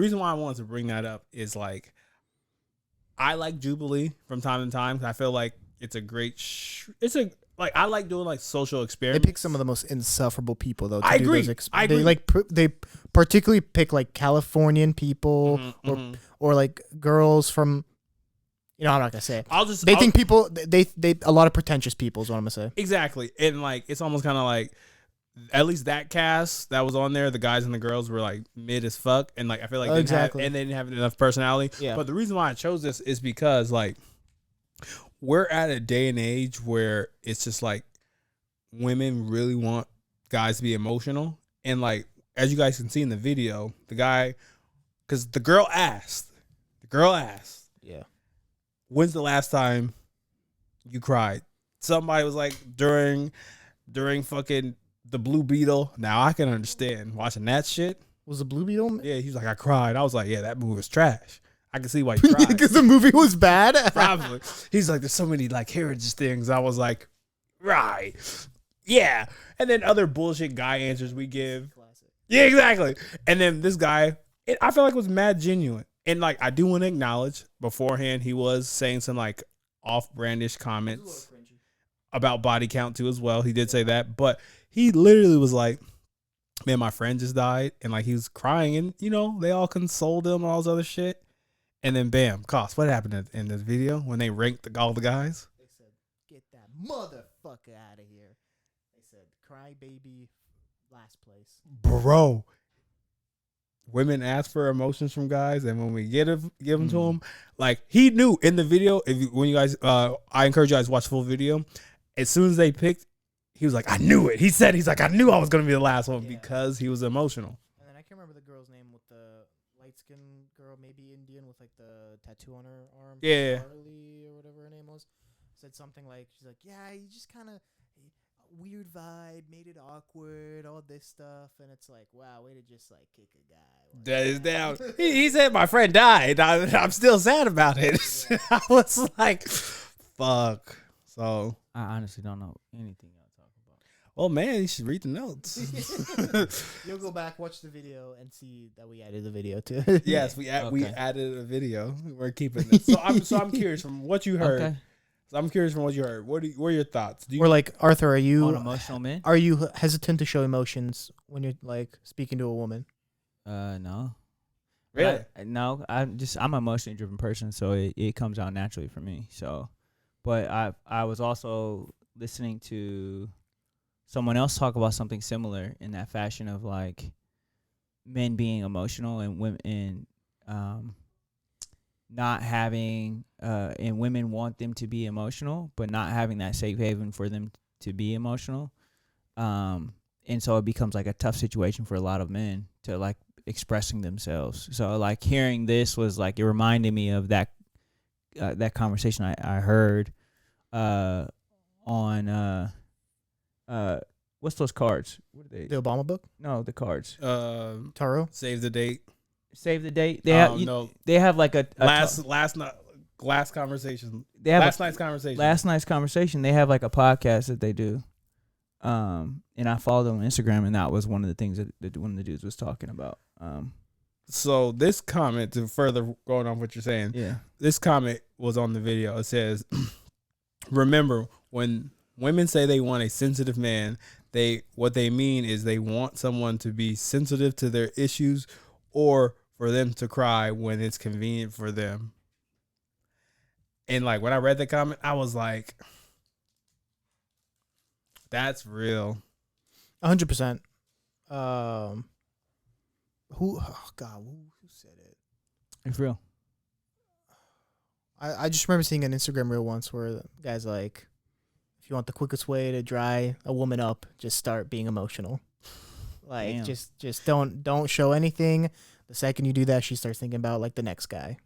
the reason why I wanted to bring that up is like I like Jubilee from time to time. I feel like it's a great. Like I like doing like social experiments. They pick some of the most insufferable people though. I agree. I agree. They like they particularly pick like Californian people or like girls from. You know, I'm not gonna say it. They think people. They a lot of pretentious people is what I'm gonna say. Exactly, and like it's almost kind of like. At least that cast that was on there, the guys and the girls were like mid as fuck, and like I feel like they didn't have enough personality. Yeah. But the reason why I chose this is because like we're at a day and age where it's just like women really want guys to be emotional, and like as you guys can see in the video, the guy, because the girl asked, yeah, when's the last time you cried? Somebody was like during fucking. The Blue Beetle. Now I can understand watching that shit. Was the Blue Beetle? Yeah, he was like, I cried. I was like, yeah, that movie was trash. I can see why you cried. Because the movie was bad? Probably. He's like, there's so many like heritage things. I was like, right. Yeah. And then other bullshit guy answers we give. Classic. Yeah, exactly. And then this guy, I feel like it was mad genuine. And like, I do want to acknowledge beforehand, he was saying some like off-brandish comments about body count too as well. He did say that, but he literally was like, man, my friend just died. And like, he was crying and, you know, they all consoled him and all this other shit. And then bam, Cost, what happened in this video when they ranked all the guys? They said, get that motherfucker out of here. They said, cry baby, last place. Bro. Women ask for emotions from guys. And when we give them to them, like he knew in the video, when you guys, I encourage you guys to watch the full video. As soon as they picked, he was like, I knew it. He's like, I knew I was going to be the last one because he was emotional. And then I can't remember the girl's name with the light-skinned girl, maybe Indian, with like the tattoo on her arm. Yeah. Charlie or whatever her name was. Said something like, she's like, yeah, you just kind of, weird vibe, made it awkward, all this stuff. And it's like, wow, way to just like kick a guy. That is down. He said my friend died. I'm still sad about it. Yeah. I was like, fuck. So I honestly don't know anything. Oh man, you should read the notes. You'll go back, watch the video, and see that we added the video too. Yes, we added a video. We're keeping this. So I'm curious from what you heard. Okay. So I'm curious from what you heard. What are your thoughts? Or like Arthur, are you on emotional men? Are you hesitant to show emotions when you're like speaking to a woman? No. Really? No. I'm an emotionally driven person, so it comes out naturally for me. So, but I was also listening to someone else talk about something similar in that fashion of like men being emotional and women not having and women want them to be emotional but not having that safe haven for them to be emotional, and so it becomes like a tough situation for a lot of men to like expressing themselves. So like hearing this was like it reminded me of that conversation I heard on what's those cards? What are they? The Obama book? No, the cards. Taro? Save the date. Save the date. They have they have like a last conversation. They have last night's conversation. Last night's conversation. They have like a podcast that they do. And I followed them on Instagram, and that was one of the things that one of the dudes was talking about. So this comment, to further going on what you're saying, this comment was on the video. It says, remember, when women say they want a sensitive man, what they mean is they want someone to be sensitive to their issues or for them to cry when it's convenient for them. And like when I read the comment, I was like, that's real. 100%. Who said it? It's real. I just remember seeing an Instagram reel once where the guy's like, if you want the quickest way to dry a woman up, just start being emotional. Like, damn. just don't show anything. The second you do that, she starts thinking about like the next guy.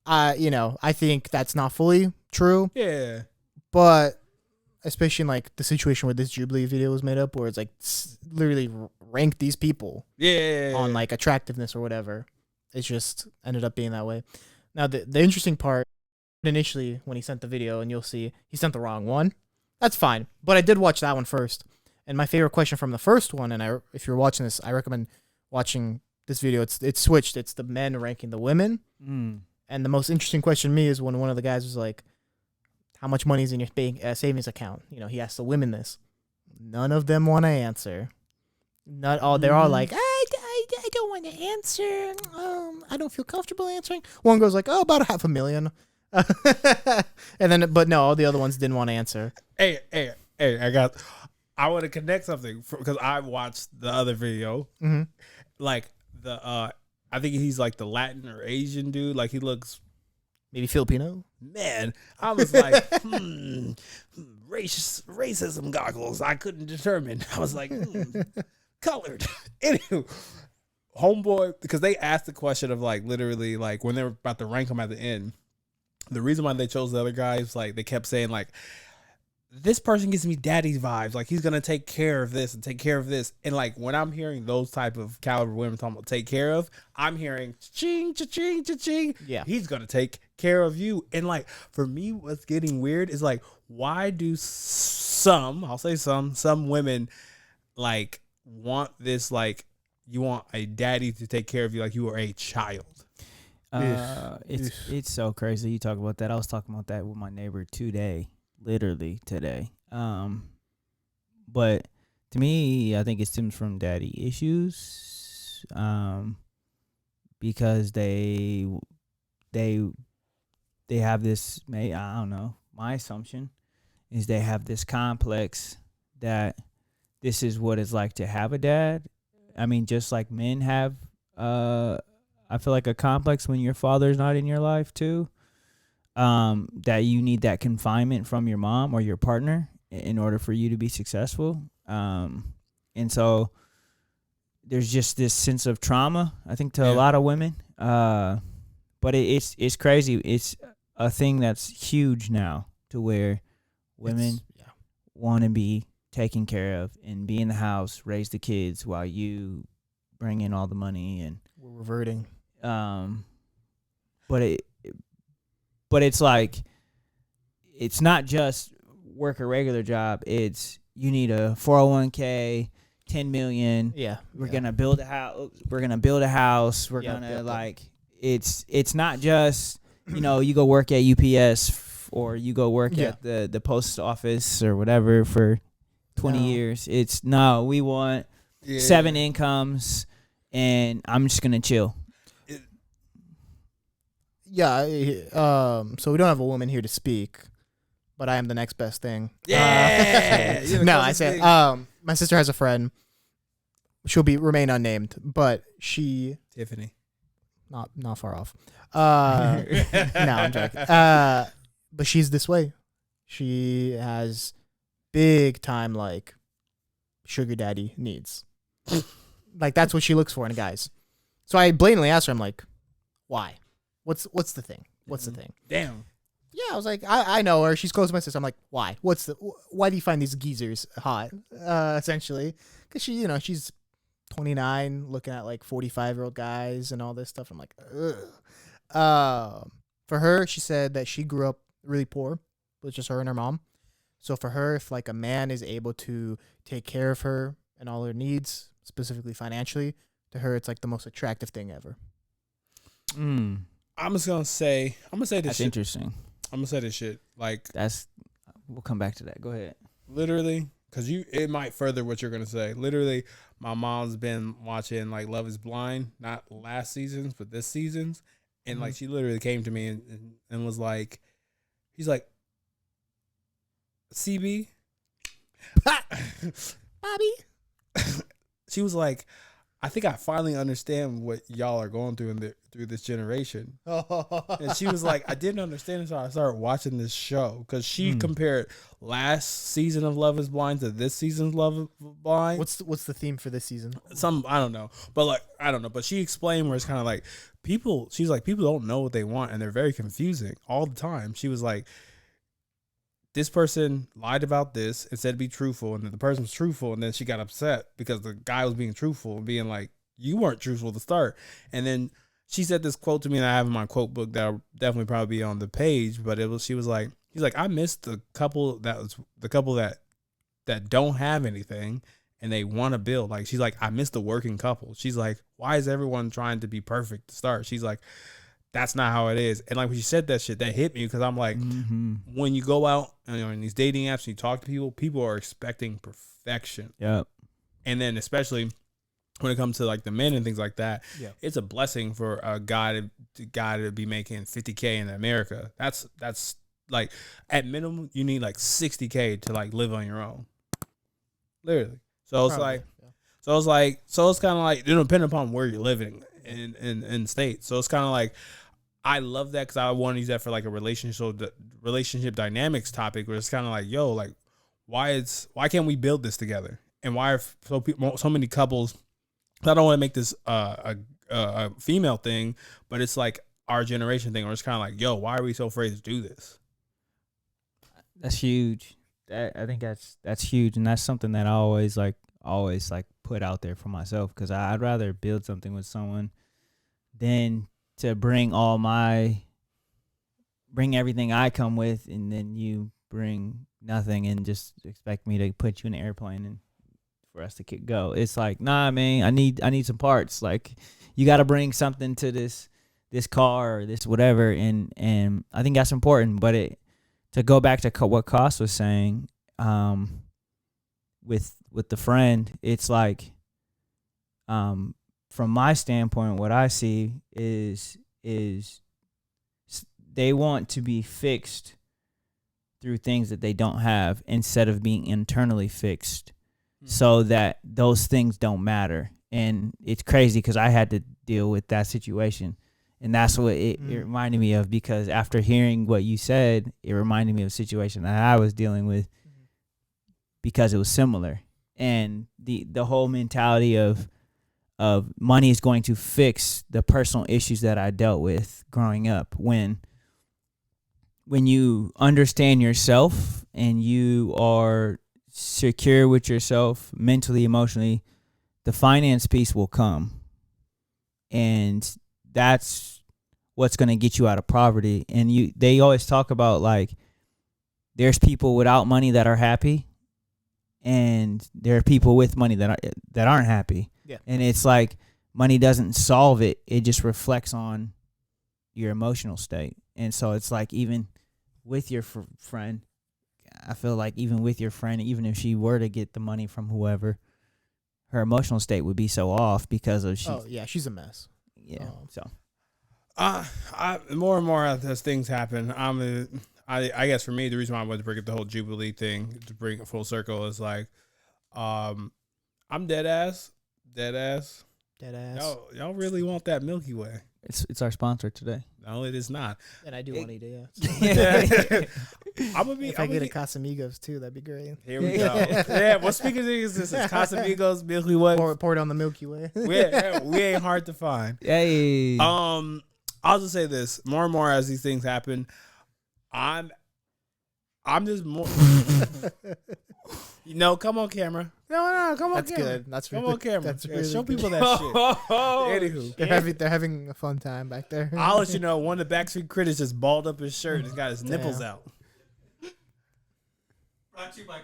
I think that's not fully true. Yeah. But especially in like the situation where this Jubilee video was made up, where it's like literally rank these people on like attractiveness or whatever. It just ended up being that way. Now the interesting part, initially when he sent the video, and you'll see he sent the wrong one. That's fine, but I did watch that one first. And my favorite question from the first one, and if you're watching this, I recommend watching this video, it's switched. It's the men ranking the women. And the most interesting question to me is when one of the guys was like, how much money is in your savings account? You know, he asked the women this. None of them want to answer. Not all. They're all like, I don't want to answer. I don't feel comfortable answering. One goes like, oh, about $500,000. And then, but no, all the other ones didn't want to answer. Hey, I want to connect something because I watched the other video. Mm-hmm. Like I think he's like the Latin or Asian dude. Like he looks maybe Filipino. Man, I was like, racism goggles. I couldn't determine. I was like, colored. Anywho, homeboy, because they asked the question of like literally like when they were about to rank him at the end. The reason why they chose the other guys, like they kept saying like, this person gives me daddy vibes. Like he's gonna take care of this and take care of this. And like when I'm hearing those type of caliber women talking about take care of, I'm hearing cha-ching, cha-ching, cha-ching. Yeah, he's gonna take care of you. And like for me, what's getting weird is like, why do some women like want this? Like you want a daddy to take care of you like you are a child. It's so crazy you talk about that. I was talking about that with my neighbor literally today. But to me, I think it stems from daddy issues. Because they have this, I don't know, my assumption is they have this complex that this is what it's like to have a dad. I mean, just like men have, I feel like a complex when your father's not in your life too. That you need that confinement from your mom or your partner in order for you to be successful. And so there's just this sense of trauma, I think, to a lot of women. But it's crazy. It's a thing that's huge now to where women want to be taken care of and be in the house, raise the kids while you bring in all the money. And we're reverting. But it's like, it's not just work a regular job. It's you need a 401k, 10 million. Yeah. We're going to build a house. We're going to build a house. We're going to like, it's not just, you know, you go work at UPS or you go work at the post office or whatever for 20 years. It's we want 7 incomes and I'm just going to chill. Yeah, so we don't have a woman here to speak, but I am the next best thing. Yeah. No, I said, my sister has a friend. She'll remain unnamed, but Tiffany, not far off. No, I'm joking. But she's this way. She has big time like sugar daddy needs. Like that's what she looks for in guys. So I blatantly asked her, I'm like, why? What's the thing? What's the thing? Damn. Yeah, I was like, I know her. She's close to my sister. I'm like, why? Why do you find these geezers hot? Essentially, because she's 29, looking at like 45-year-old guys and all this stuff. I'm like, ugh. For her, she said that she grew up really poor, with just her and her mom. So for her, if like a man is able to take care of her and all her needs, specifically financially, to her, it's like the most attractive thing ever. I'm gonna say this. That's shit. Interesting. I'm gonna say this shit. Like we'll come back to that. Go ahead. Literally, because it might further what you're gonna say. Literally, my mom's been watching like Love Is Blind, not last season's, but this season's, and like she literally came to me and was like, he's like, CB, Bobby. She was like, I think I finally understand what y'all are going through through this generation. And she was like, I didn't understand until I started watching this show. Because she compared last season of Love Is Blind to this season's Love Is Blind. What's the theme for this season? I don't know. But like, I don't know. But she explained where it's kind of like she's like, people don't know what they want and they're very confusing all the time. She was like, this person lied about this and said be truthful, and then the person was truthful, and then she got upset because the guy was being truthful and being like, you weren't truthful to start. And then she said this quote to me that I have in my quote book that will definitely probably be on the page, but he's like, I missed the couple that don't have anything, and they want to build. Like, she's like, I miss the working couple. She's like, why is everyone trying to be perfect to start? She's like, that's not how it is. And like when she said that shit, that hit me because I'm like, when you go out, in these dating apps and you talk to people, people are expecting perfection. Yep. And then especially when it comes to like the men and things like that, it's a blessing for a guy to be making $50K in America. That's like at minimum you need like $60K to like live on your own, literally. So it's Probably, so it's kind of like, depending upon where you're living in states. So it's kind of like, I love that because I want to use that for like a relationship dynamics topic where it's kind of like, yo, like why can't we build this together? And why are so many couples? I don't want to make this a female thing, but it's like our generation thing, where it's kind of like, yo, why are we so afraid to do this? That's huge. I think that's huge, and that's something that I always put out there for myself, because I'd rather build something with someone than to bring everything I come with, and then you bring nothing and just expect me to put you in an airplane and for us to go. It's like, nah, man, I need some parts. Like, you got to bring something to this car or this whatever, and I think that's important. But to go back to what Koss was saying, with the friend, it's like, from my standpoint, what I see is they want to be fixed through things that they don't have, instead of being internally fixed, so that those things don't matter. And it's crazy because I had to deal with that situation, and that's what it reminded me of, because after hearing what you said, it reminded me of a situation that I was dealing with, because it was similar. And the whole mentality of money is going to fix the personal issues that I dealt with growing up. When you understand yourself and you are secure with yourself mentally, emotionally, the finance piece will come. And that's what's going to get you out of poverty. And they always talk about, like, there's people without money that are happy, and there are people with money that aren't happy. Yeah. And it's like, money doesn't solve it. It just reflects on your emotional state. And so it's like, even with your friend, I feel like even with your friend, even if she were to get the money from whoever, her emotional state would be so off because of she's a mess. Yeah. More and more as things happen, I guess for me, the reason why I wanted to bring up the whole Jubilee thing, to bring it full circle, is like, I'm dead ass. Y'all really want that Milky Way? It's our sponsor today. No, it is not. And I do want to eat it. If I get a Casamigos too, that'd be great. Here we go. Yeah. Well, speaking of this, it's Casamigos Milky Way. Pour it on the Milky Way. we ain't hard to find. Hey. I'll just say this: more and more as these things happen, I'm just more. Come on, camera. No, come on, that's camera. Good. That's come really, on, camera. That's really show good. people that shit. Anywho, they're having a fun time back there. I'll let you know. One of the Backstreet Critics just balled up his shirt. He's got his nipples out. Brought to you by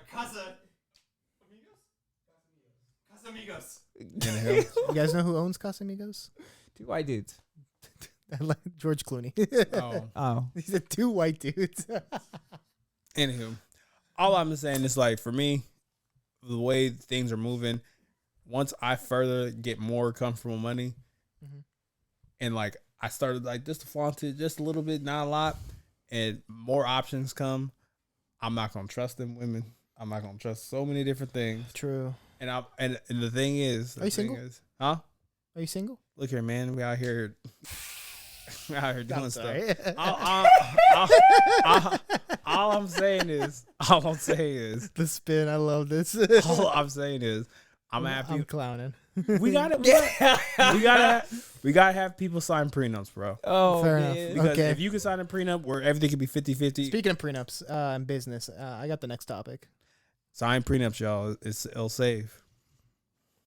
Casamigos. You guys know who owns Casamigos? Two white dudes. George Clooney. Oh. These are two white dudes. Anywho, all I'm saying is, like, for me, the way things are moving, once I further get more comfortable money, and like I started like just to flaunt it just a little bit, not a lot, and more options come, I'm not gonna trust them women. I'm not gonna trust so many different things. True. And the thing is, are you single? Huh? Are you single? Look here, man. We out here. Doing stuff. All I'm saying is the spin. I love this. All I'm saying is I'm happy. I'm clowning. We gotta have people sign prenups, bro. Oh, fair man. enough. Because Okay. if you can sign a prenup where everything can be 50-50. Speaking of prenups and business, I got the next topic. Sign prenups, y'all. It'll save.